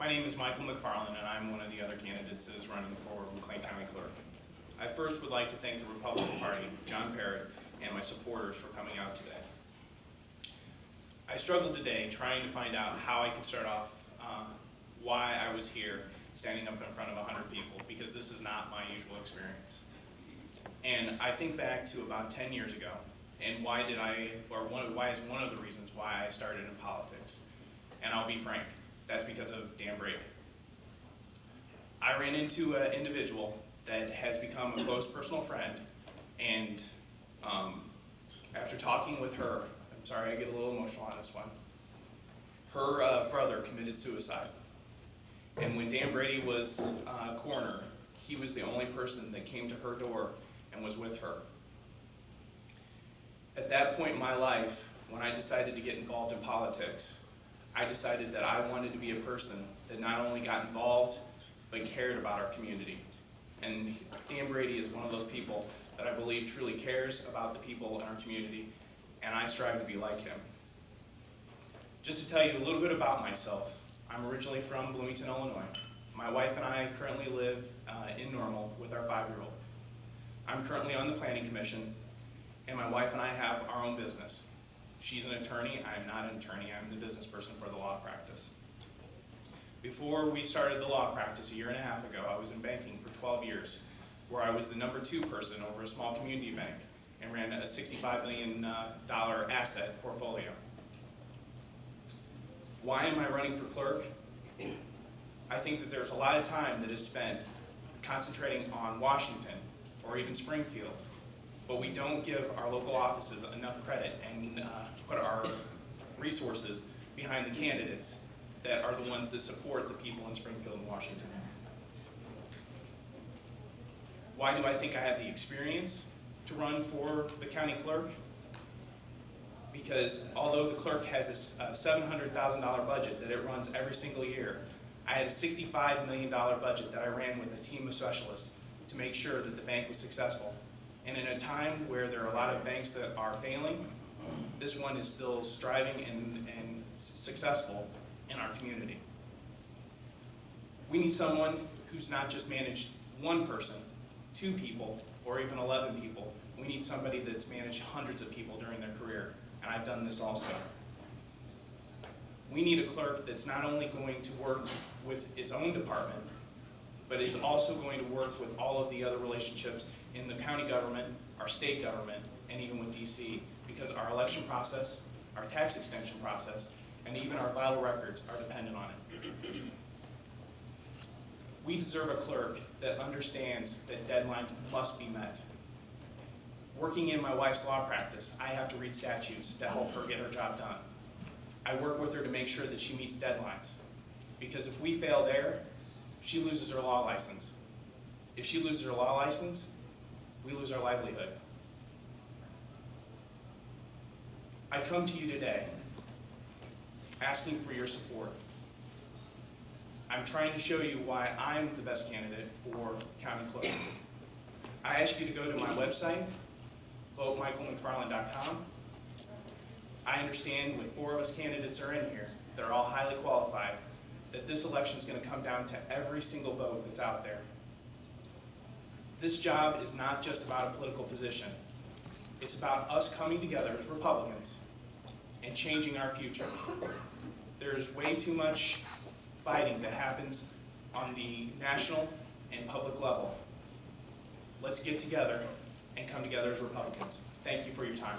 My name is Michael McFarland, and I'm one of the other candidates that is running for McLean County Clerk. I first would like to thank the Republican Party, John Parrott, and my supporters for coming out today. I struggled today trying to find out how I could start off why I was here standing up in front of 100 people, because this is not my usual experience. And I think back to about 10 years ago, and why is one of the reasons why I started in politics. And I'll be frank, that's because of Dan Brady. I ran into an individual that has become a close personal friend, and after talking with her, I'm sorry I get a little emotional on this one, her brother committed suicide. And when Dan Brady was coroner, he was the only person that came to her door and was with her. At that point in my life, when I decided to get involved in politics, I decided that I wanted to be a person that not only got involved, but cared about our community. And Dan Brady is one of those people that I believe truly cares about the people in our community, and I strive to be like him. Just to tell you a little bit about myself, I'm originally from Bloomington, Illinois. My wife and I currently live in Normal with our 5-year-old. I'm currently on the Planning Commission, and my wife and I have our own business. She's an attorney, I'm not an attorney, I'm the business person for the law practice. Before we started the law practice a year and a half ago, I was in banking for 12 years, where I was the #2 person over a small community bank and ran a $65 million asset portfolio. Why am I running for clerk? I think that there's a lot of time that is spent concentrating on Washington or even Springfield, but we don't give our local offices enough credit and put our resources behind the candidates that are the ones that support the people in Springfield and Washington. Why do I think I have the experience to run for the county clerk? Because although the clerk has a $700,000 budget that it runs every single year, I had a $65 million budget that I ran with a team of specialists to make sure that the bank was successful. And in a time where there are a lot of banks that are failing, this one is still striving and successful in our community. We need someone who's not just managed one person, 2 people, or even 11 people. We need somebody that's managed hundreds of people during their career, and I've done this also. We need a clerk that's not only going to work with its own department, but is also going to work with all of the other relationships in the county government, our state government, and even with DC, because our election process, our tax extension process, and even our vital records are dependent on it. We deserve a clerk that understands that deadlines must be met. Working in my wife's law practice, I have to read statutes to help her get her job done. I work with her to make sure that she meets deadlines, because if we fail there, she loses her law license. If she loses her law license, we lose our livelihood. I come to you today asking for your support. I'm trying to show you why I'm the best candidate for county clerk. I ask you to go to my website, votemichaelmcfarland.com. I understand with 4 of us candidates are in here, they're all highly qualified, that this election is going to come down to every single vote that's out there. This job is not just about a political position. It's about us coming together as Republicans and changing our future. There's way too much fighting that happens on the national and public level. Let's get together and come together as Republicans. Thank you for your time.